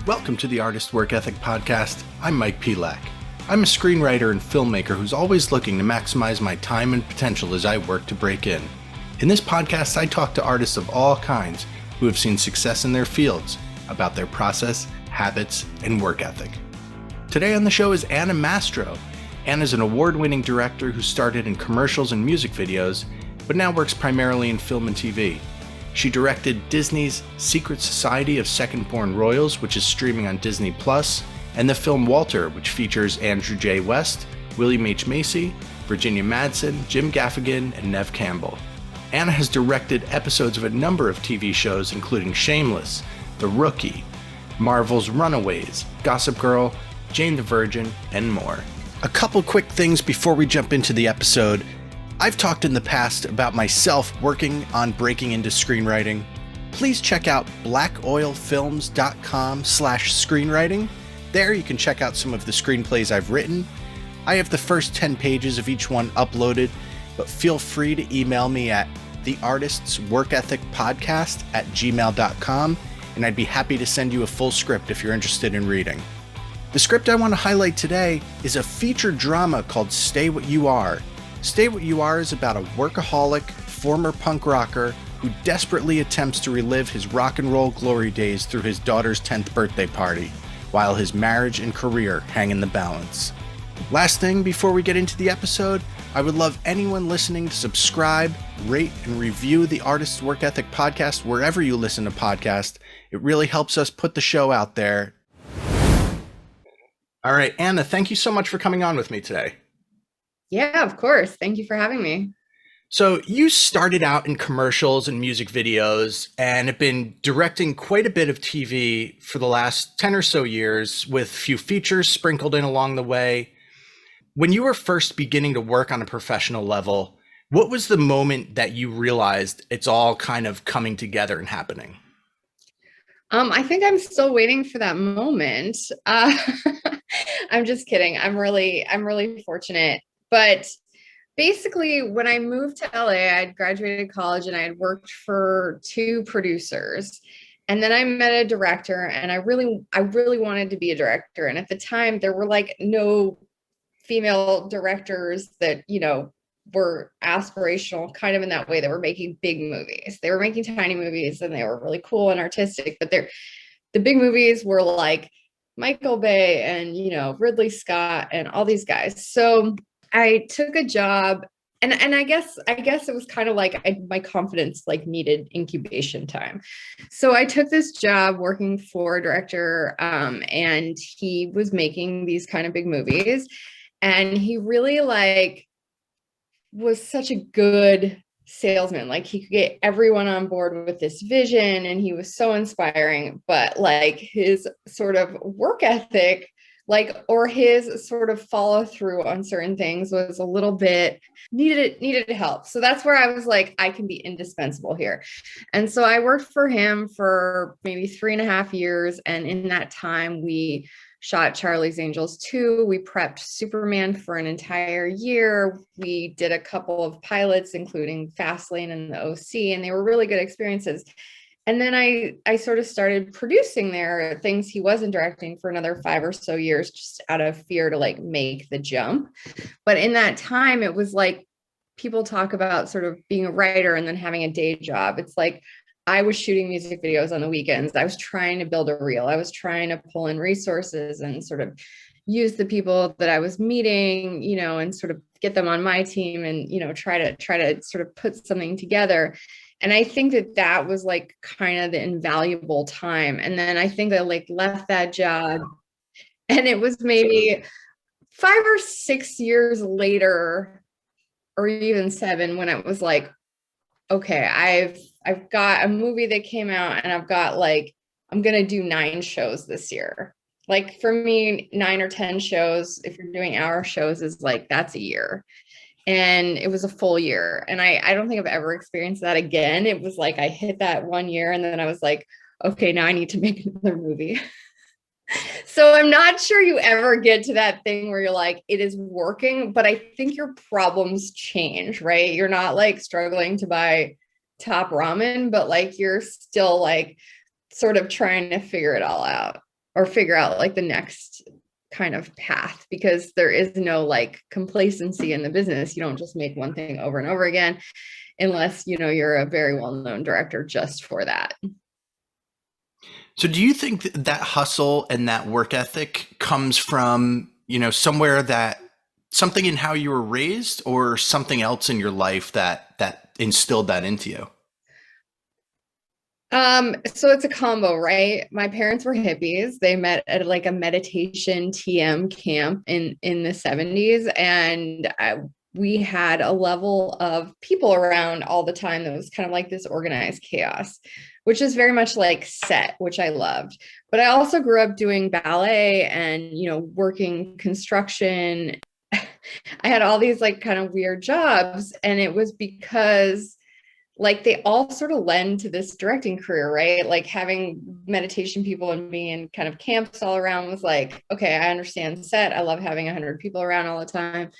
Welcome to the Artist Work Ethic Podcast. I'm Mike Pelak. I'm a screenwriter and filmmaker who's always looking to maximize my time and potential as I work to break in. In this podcast, I talk to artists of all kinds who have seen success in their fields about their process, habits, and work ethic. Today on the show is Anna Mastro. Anna's an award-winning director who started in commercials and music videos, but now works primarily in film and TV. She directed Disney's Secret Society of Second-Born Royals, which is streaming on Disney+, and the film Walter, which features Andrew J. West, William H. Macy, Virginia Madsen, Jim Gaffigan, and Neve Campbell. Anna has directed episodes of a number of TV shows, including Shameless, The Rookie, Marvel's Runwaways, Gossip Girl, Jane the Virgin, and more. A couple quick things before we jump into the episode. I've talked in the past about myself working on breaking into screenwriting. Please check out blackoilfilms.com/screenwriting. There you can check out some of the screenplays I've written. I have the first 10 pages of each one uploaded, but feel free to email me at theartistsworkethicpodcast@gmail.com, and I'd be happy to send you a full script if you're interested in reading. The script I want to highlight today is a feature drama called Stay What You Are. Stay What You Are is about a workaholic, former punk rocker who desperately attempts to relive his rock and roll glory days through his daughter's 10th birthday party, while his marriage and career hang in the balance. Last thing before we get into the episode, I would love anyone listening to subscribe, rate, and review the Artist's Work Ethic Podcast wherever you listen to podcasts. It really helps us put the show out there. All right, Anna, thank you so much for coming on with me today. Yeah, of course. Thank you for having me. So you started out in commercials and music videos and have been directing quite a bit of TV for the last 10 or so years, with a few features sprinkled in along the way. When you were first beginning to work on a professional level, what was the moment that you realized it's all kind of coming together and happening? I think I'm still waiting for that moment. I'm just kidding. I'm really fortunate. But basically, when I moved to LA, I'd graduated college and I had worked for 2 producers. And then I met a director, and I really wanted to be a director. And at the time, there were like no female directors that, were aspirational kind of in that way, that were making big movies. They were making tiny movies and they were really cool and artistic, but the big movies were like Michael Bay and, Ridley Scott and all these guys. So I took a job, and I guess it was kind of like my confidence like needed incubation time. So I took this job working for a director, and he was making these kind of big movies, and he really was such a good salesman. Like, he could get everyone on board with this vision, and he was so inspiring, but like his sort of work ethic, or his sort of follow through on certain things was a little bit needed help. So that's where I was like, I can be indispensable here. And so I worked for him for maybe 3.5 years. And in that time, we shot Charlie's Angels 2. We prepped Superman for an entire year. We did a couple of pilots, including Fastlane and the OC, and they were really good experiences. And then I sort of started producing there things he wasn't directing for another 5 or so years, just out of fear to like make the jump. But in that time, it was like, people talk about sort of being a writer and then having a day job. It's like, I was shooting music videos on the weekends. I was trying to build a reel. I was trying to pull in resources and sort of use the people that I was meeting, and sort of get them on my team and, try to sort of put something together. And I think that was like kind of the invaluable time. And then I think I like left that job, and it was maybe 5 or 6 years later, or even 7, when it was like, okay, I've got a movie that came out, and I'm going to do 9 shows this year. Like, for me, 9 or 10 shows, if you're doing hour shows, is like, that's a year. And it was a full year. And I don't think I've ever experienced that again. It was like, I hit that 1 year, and then I was like, okay, now I need to make another movie. So I'm not sure you ever get to that thing where you're like, it is working, but I think your problems change, right? You're not like struggling to buy top ramen, but like you're still like sort of trying to figure it all out or figure out like the next kind of path, because there is no like complacency in the business. You don't just make one thing over and over again unless, you know, you're a very well-known director just for that. So do you think that hustle and that work ethic comes from, somewhere that something in how you were raised or something else in your life that instilled that into you? So it's a combo, right? My parents were hippies. They met at like a meditation TM camp in the 70s, and we had a level of people around all the time that was kind of like this organized chaos, which is very much like set, which I loved. But I also grew up doing ballet and, you know, working construction. I had all these like kind of weird jobs, and it was because like they all sort of lend to this directing career, right? Like having meditation people and being in kind of camps all around was like, okay, I understand set. I love having 100 people around all the time.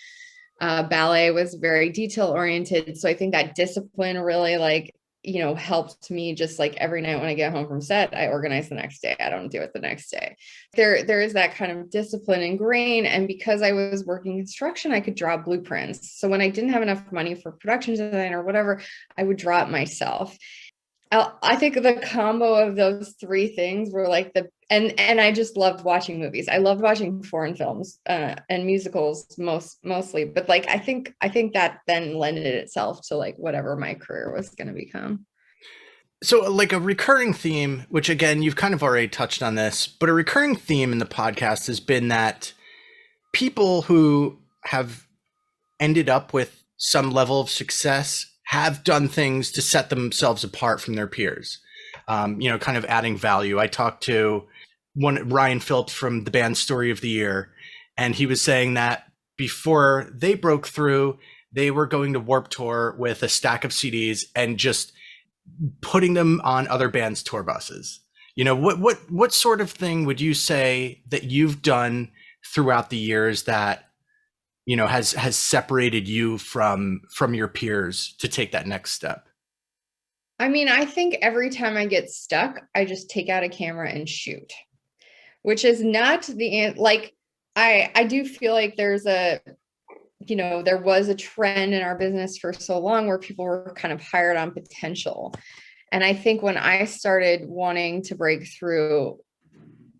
Ballet was very detail oriented. So I think that discipline really like, you know, helped me just like every night when I get home from set, I organize the next day. I don't do it the next day. There is that kind of discipline ingrained. And because I was working construction, I could draw blueprints. So when I didn't have enough money for production design or whatever, I would draw it myself. I think the combo of those three things were like and I just loved watching movies. I loved watching foreign films and musicals mostly, but like I think that then lended itself to like whatever my career was going to become. So, like a recurring theme, which again, you've kind of already touched on this, but a recurring theme in the podcast has been that people who have ended up with some level of success have done things to set themselves apart from their peers, kind of adding value. I talked to one Ryan Phillips from the band Story of the Year, and he was saying that before they broke through, they were going to Warp Tour with a stack of CDs and just putting them on other bands' tour buses. What sort of thing would you say that you've done throughout the years that has separated you from your peers to take that next step? I mean, I think every time I get stuck, I just take out a camera and shoot, which is not like I do feel like there's a, you know, there was a trend in our business for so long where people were kind of hired on potential. And I think when I started wanting to break through,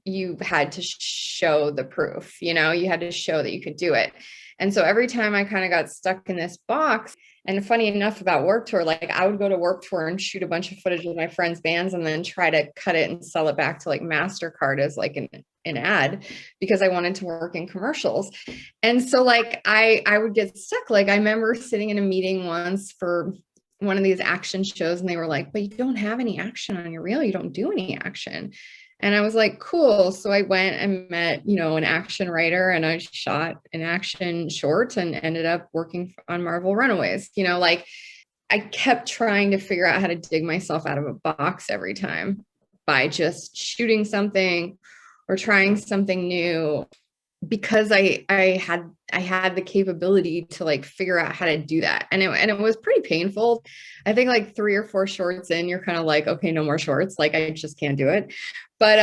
you had to show the proof, you know, you had to show that you could do it. And so every time I kind of got stuck in this box, and funny enough about Warp Tour, like I would go to Warp Tour and shoot a bunch of footage with my friends' bands and then try to cut it and sell it back to like MasterCard as like an ad because I wanted to work in commercials. And so like I would get stuck. Like I remember sitting in a meeting once for one of these action shows and they were like, but you don't have any action on your reel. You don't do any action. And I was like, cool. So I went and met, you know, an action writer and I shot an action short and ended up working on Marvel Runaways. You know, like I kept trying to figure out how to dig myself out of a box every time by just shooting something or trying something new because I had the capability to like figure out how to do that. And it was pretty painful. I think like 3 or 4 shorts in, you're kind of like, okay, no more shorts. Like I just can't do it. But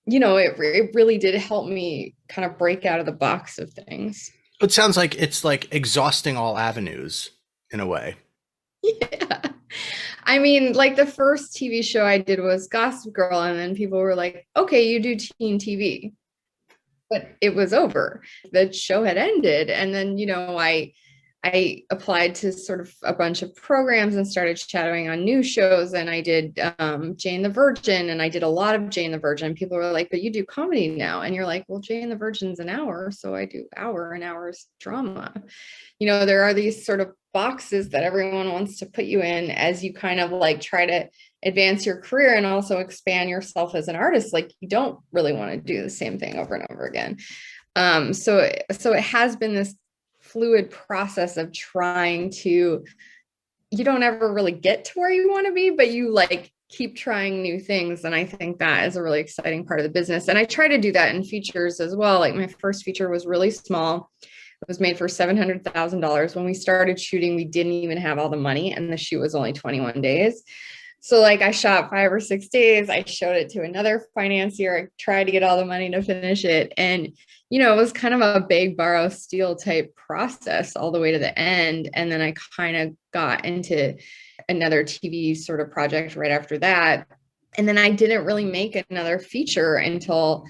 you know, it really did help me kind of break out of the box of things. It sounds like it's like exhausting all avenues in a way. Yeah. I mean, like the first TV show I did was Gossip Girl, and then people were like, okay, you do teen TV. But it was over. The show had ended. And then, you know, I applied to sort of a bunch of programs and started shadowing on new shows. And I did Jane the Virgin, and I did a lot of Jane the Virgin. People were like, but you do comedy now. And you're like, well, Jane the Virgin's an hour. So I do hour and hours drama. You know, there are these sort of boxes that everyone wants to put you in as you kind of like try to advance your career and also expand yourself as an artist. Like you don't really want to do the same thing over and over again. So it has been this fluid process of trying to, you don't ever really get to where you want to be, but you like keep trying new things. And I think that is a really exciting part of the business. And I try to do that in features as well. Like my first feature was really small. It was made for $700,000. When we started shooting, we didn't even have all the money, and the shoot was only 21 days. So like I shot 5 or 6 days. I showed it to another financier. I tried to get all the money to finish it. And, it was kind of a big borrow steal type process all the way to the end. And then I kind of got into another TV sort of project right after that. And then I didn't really make another feature until,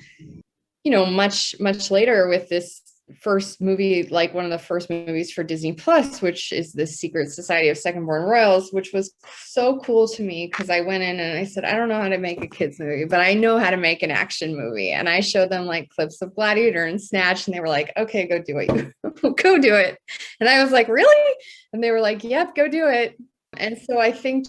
much, much later with this first movie, like one of the first movies for Disney Plus, which is The Secret Society of Second Born Royals, which was so cool to me because I went in and I said, I don't know how to make a kids movie, but I know how to make an action movie. And I showed them like clips of Gladiator and Snatch, and they were like, okay, go do it. Go do it. And I was like, really? And they were like, yep, go do it. And so I think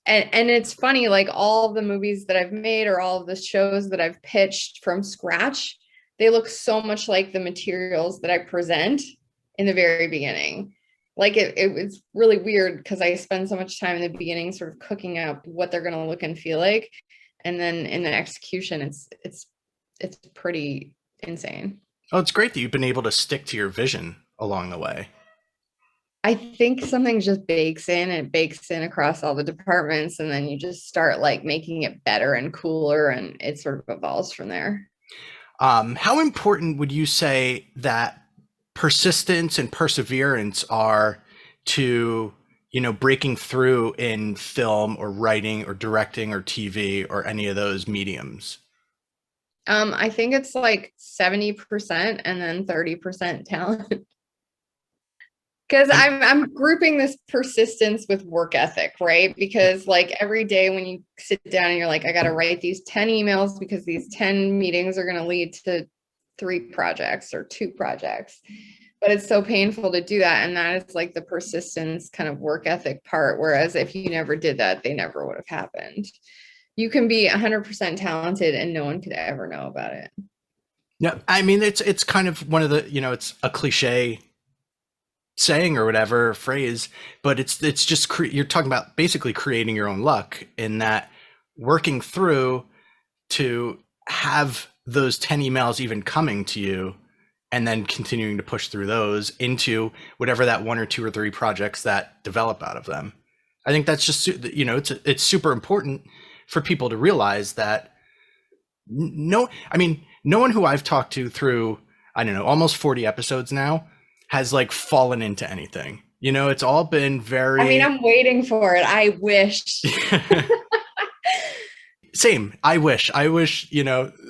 and it's funny, like all of the movies that I've made or all of the shows that I've pitched from scratch, they look so much like the materials that I present in the very beginning. Like it was really weird because I spend so much time in the beginning sort of cooking up what they're going to look and feel like. And then in the execution, it's pretty insane. Oh, it's great that you've been able to stick to your vision along the way. I think something just bakes in, and it bakes in across all the departments, and then you just start like making it better and cooler, and it sort of evolves from there. How important would you say that persistence and perseverance are to, breaking through in film or writing or directing or TV or any of those mediums? I think it's like 70% and then 30% talent. Because I'm grouping this persistence with work ethic, right? Because like every day when you sit down and you're like, I got to write these 10 emails because these 10 meetings are going to lead to 3 projects or 2 projects. But it's so painful to do that. And that is like the persistence kind of work ethic part. Whereas if you never did that, they never would have happened. You can be 100% talented and no one could ever know about it. Yeah. I mean, it's kind of one of the, it's a cliche saying or whatever phrase, but it's just you're talking about basically creating your own luck in that, working through to have those 10 emails even coming to you and then continuing to push through those into whatever that 1 or 2 or 3 projects that develop out of them. I think that's just, it's super important for people to realize that no one who I've talked to through, I don't know, almost 40 episodes now has like fallen into anything. It's all been very... I mean, I'm waiting for it. I wish. Same. I wish,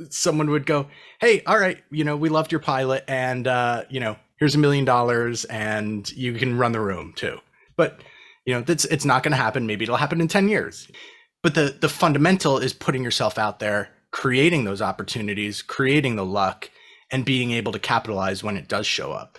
someone would go, hey, all right, we loved your pilot and, here's $1 million and you can run the room too. But, it's not going to happen. Maybe it'll happen in 10 years. But the fundamental is putting yourself out there, creating those opportunities, creating the luck, and being able to capitalize when it does show up.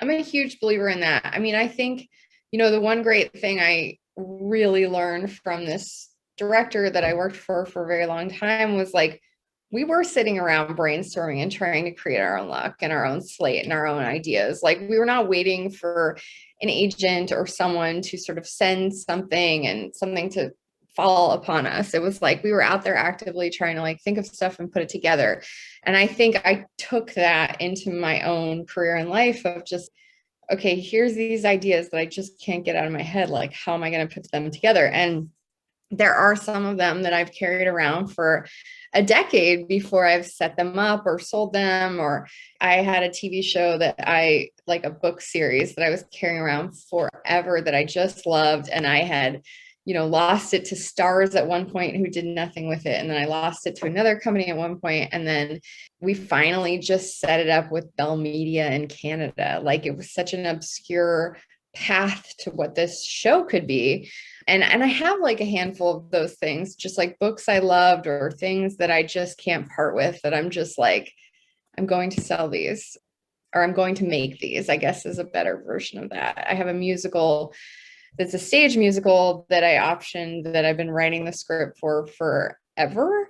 I'm a huge believer in that. I mean, I think, the one great thing I really learned from this director that I worked for a very long time was like, we were sitting around brainstorming and trying to create our own luck and our own slate and our own ideas. Like we were not waiting for an agent or someone to sort of send something and something to fall upon us. It was like we were out there actively trying to like think of stuff and put it together. And I think I took that into my own career and life of just, okay, here's these ideas that I just can't get out of my head. Like, how am I going to put them together? And there are some of them that I've carried around for a decade before I've set them up or sold them. Or I had a TV show that like a book series that I was carrying around forever that I just loved. And I had lost it to Stars at one point who did nothing with it. And then I lost it to another company at one point. And then we finally just set it up with Bell Media in Canada. Like it was such an obscure path to what this show could be. And I have like a handful of those things, just like books I loved or things that I just can't part with, that I'm just like, I'm going to sell these or I'm going to make these, I guess is a better version of that. I have a musical that's a stage musical that I optioned that I've been writing the script for forever.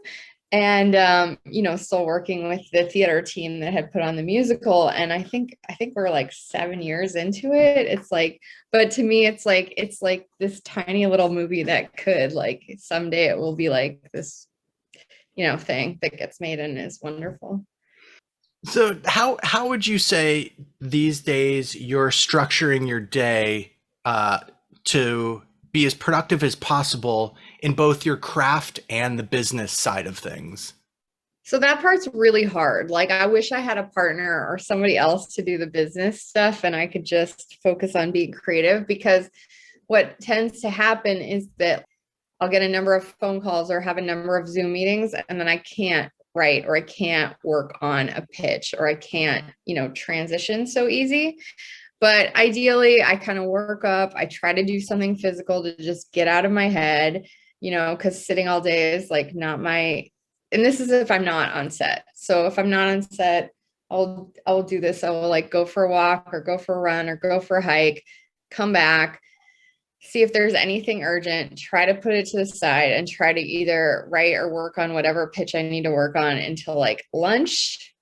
and still working with the theater team that had put on the musical. And I think we're like 7 years into it. It's like, but to me it's like this tiny little movie that could, like, someday it will be like this thing that gets made and is wonderful. So how would you say these days you're structuring your day to be as productive as possible in both your craft and the business side of things? So that part's really hard. Like, I wish I had a partner or somebody else to do the business stuff and I could just focus on being creative, because what tends to happen is that I'll get a number of phone calls or have a number of Zoom meetings, and then I can't write, or I can't work on a pitch, or I can't, transition so easy. But ideally, I kind of work up. I try to do something physical to just get out of my head, because sitting all day is like not my, and this is if I'm not on set. So if I'm not on set, I'll do this. I will like go for a walk or go for a run or go for a hike, come back, see if there's anything urgent, try to put it to the side and try to either write or work on whatever pitch I need to work on until like lunch.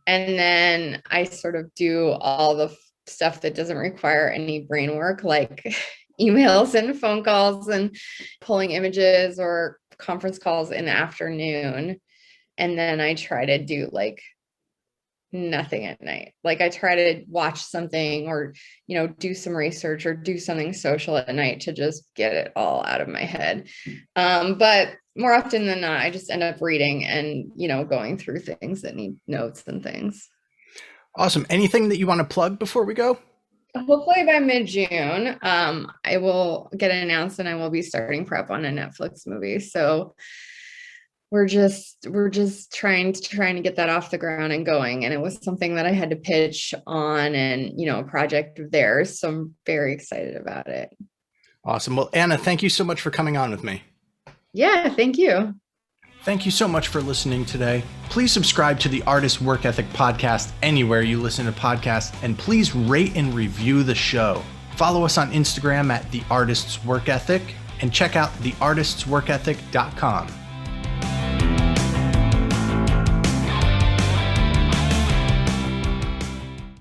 And then I sort of do all the stuff that doesn't require any brain work, like emails and phone calls and pulling images or conference calls in the afternoon. And then I try to do like nothing at night. Like, I try to watch something or, do some research or do something social at night to just get it all out of my head. But more often than not, I just end up reading and, going through things that need notes and things. Awesome. Anything that you want to plug before we go? Hopefully by mid-June, I will get announced and I will be starting prep on a Netflix movie. So we're just trying to get that off the ground and going. And it was something that I had to pitch on and, a project of theirs. So I'm very excited about it. Awesome. Well, Anna, thank you so much for coming on with me. Yeah, thank you. Thank you so much for listening today. Please subscribe to the Artist Work Ethic podcast anywhere you listen to podcasts, and please rate and review the show. Follow us on Instagram at The Artist's Work Ethic and check out theartistsworkethic.com.